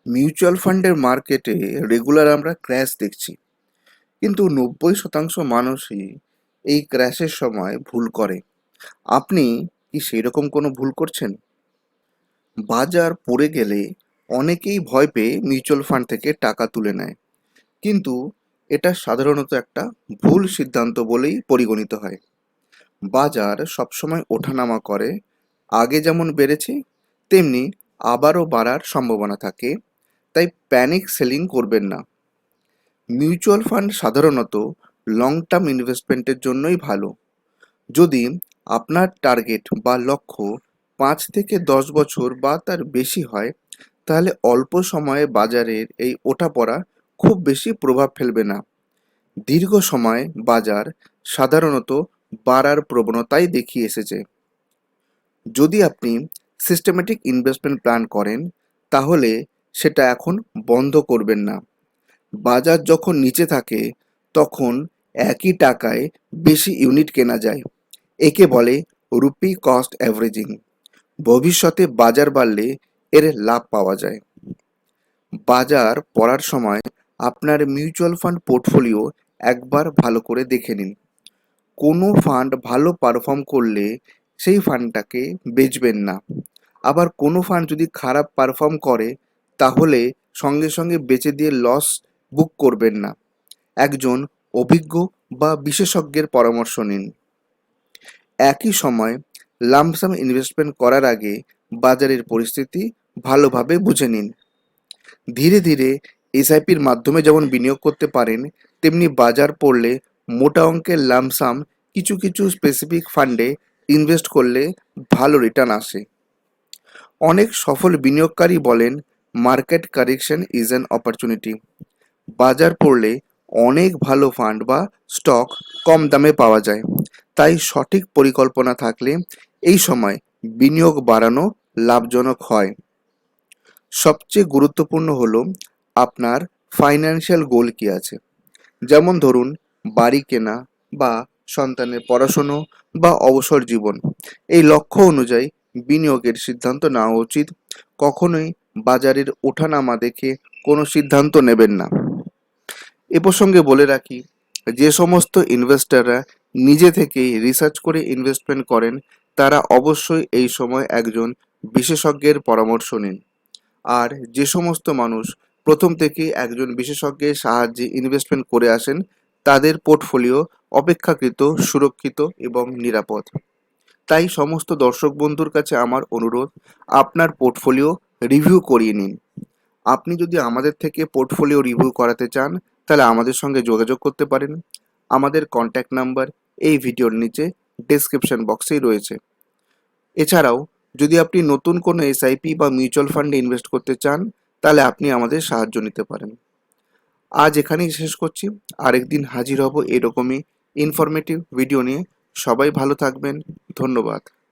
Mutual ফান্ডের মার্কেটে regular আমরা ক্র্যাশ দেখছি, কিন্তু 90% মানুষই এই ক্র্যাশের সময় ভুল করে। আপনি কি সেরকম কোনো ভুল করছেন? বাজার পড়ে গেলে অনেকেই ভয় পেয়ে মিউচুয়াল ফান্ড থেকে টাকা তুলে নেয়, কিন্তু এটা সাধারণত একটা ভুল সিদ্ধান্ত বলেই পরিগণিত হয়। বাজার সবসময় ওঠানামা করে, আগে যেমন বেড়েছে তেমনি আবারও বাড়ার সম্ভাবনা থাকে, তাই প্যানিক সেলিং করবেন না। মিউচুয়াল ফান্ড সাধারণত লং টার্ম ইনভেস্টমেন্টের জন্যই ভালো। যদি আপনার টার্গেট বা লক্ষ্য 5 থেকে 10 বছর বা তার বেশি হয়, তাহলে অল্প সময়ে বাজারের এই ওঠাপড়া খুব বেশি প্রভাব ফেলবে না। দীর্ঘ সময় বাজার সাধারণত বাড়ার প্রবণতাই দেখিয়ে এসেছে। যদি আপনি সিস্টেমেটিক ইনভেস্টমেন্ট প্ল্যান করেন, তাহলে সেটা এখন বন্ধ করবেন না। বাজার যখন নিচে থাকে তখন একই টাকায় বেশি ইউনিট কেনা যায়। একে বলে রুপি কস্ট অ্যাভারেজিং। ভবিষ্যতে বাজার বাড়লে এর লাভ পাওয়া যায়। বাজার পড়ার সময় আপনার মিউচুয়াল ফান্ড পোর্টফোলিও একবার ভালো করে দেখে নিন। কোনো ফান্ড ভালো পারফর্ম করলে সেই ফান্ডটাকে বেচবেন না। আবার কোনো ফান্ড যদি খারাপ পারফর্ম করে, তাহলে সঙ্গে সঙ্গে বেচে দিয়ে লস বুক করবেন না। একজন অভিজ্ঞ বা বিশেষজ্ঞের পরামর্শ নিন। একই সময় লাম্পসাম ইনভেস্টমেন্ট করার আগে বাজারের পরিস্থিতি ভালোভাবে বুঝে নিন। ধীরে ধীরে এসআইপির মাধ্যমে যেমন বিনিয়োগ করতে পারেন, তেমনি বাজার পড়লে মোটা অঙ্কের লামসাম কিছু কিছু স্পেসিফিক ফান্ডে ইনভেস্ট করলে ভালো রিটার্ন আসে। অনেক সফল বিনিয়োগকারী বলেন, market correction is an opportunity. বাজার পড়লে অনেক ভালো ফান্ড বা স্টক কম দামে পাওয়া যায়, তাই সঠিক পরিকল্পনা থাকলে এই সময় বিনিয়োগ বাড়ানো লাভজনক হয়। সবচেয়ে গুরুত্বপূর্ণ হলো আপনার ফাইন্যান্সিয়াল গোল কী আছে। যেমন ধরুন, বাড়ি কেনা বা সন্তানের পড়াশুনো বা অবসর জীবন। এই লক্ষ্য অনুযায়ী বিনিয়োগের সিদ্ধান্ত নেওয়া উচিত। কখনোই বাজারের ওঠানামা দেখে কোনো সিদ্ধান্ত নেবেন না। এ প্রসঙ্গে বলে রাখি, যে সমস্ত ইনভেস্টররা নিজে থেকেই রিসার্চ করে ইনভেস্টমেন্ট করেন, তারা অবশ্যই এই সময় একজন বিশেষজ্ঞের পরামর্শ নিন। আর যে সমস্ত মানুষ প্রথম থেকেই একজন বিশেষজ্ঞের সাহায্যে ইনভেস্টমেন্ট করে আসেন, তাদের পোর্টফোলিও অপেক্ষাকৃত সুরক্ষিত এবং নিরাপদ। তাই সমস্ত দর্শক বন্ধুর কাছে আমার অনুরোধ, আপনার পোর্টফোলিও রিভিউ করিয়ে নিন। আপনি যদি আমাদের থেকে পোর্টফোলিও রিভিউ করাতে চান, তাহলে আমাদের সঙ্গে যোগাযোগ করতে পারেন। আমাদের কন্ট্যাক্ট নাম্বার এই ভিডিওর নিচে ডেসক্রিপশন বক্সেই রয়েছে। এছাড়াও যদি আপনি নতুন কোনো এসআইপি বা মিউচুয়াল ফান্ডে ইনভেস্ট করতে চান, তাহলে আপনি আমাদের সাহায্য নিতে পারেন। আজ এখানেই শেষ করছি। আরেকদিন হাজির হব এরকমই ইনফরমেটিভ ভিডিও নিয়ে। সবাই ভালো থাকবেন। ধন্যবাদ।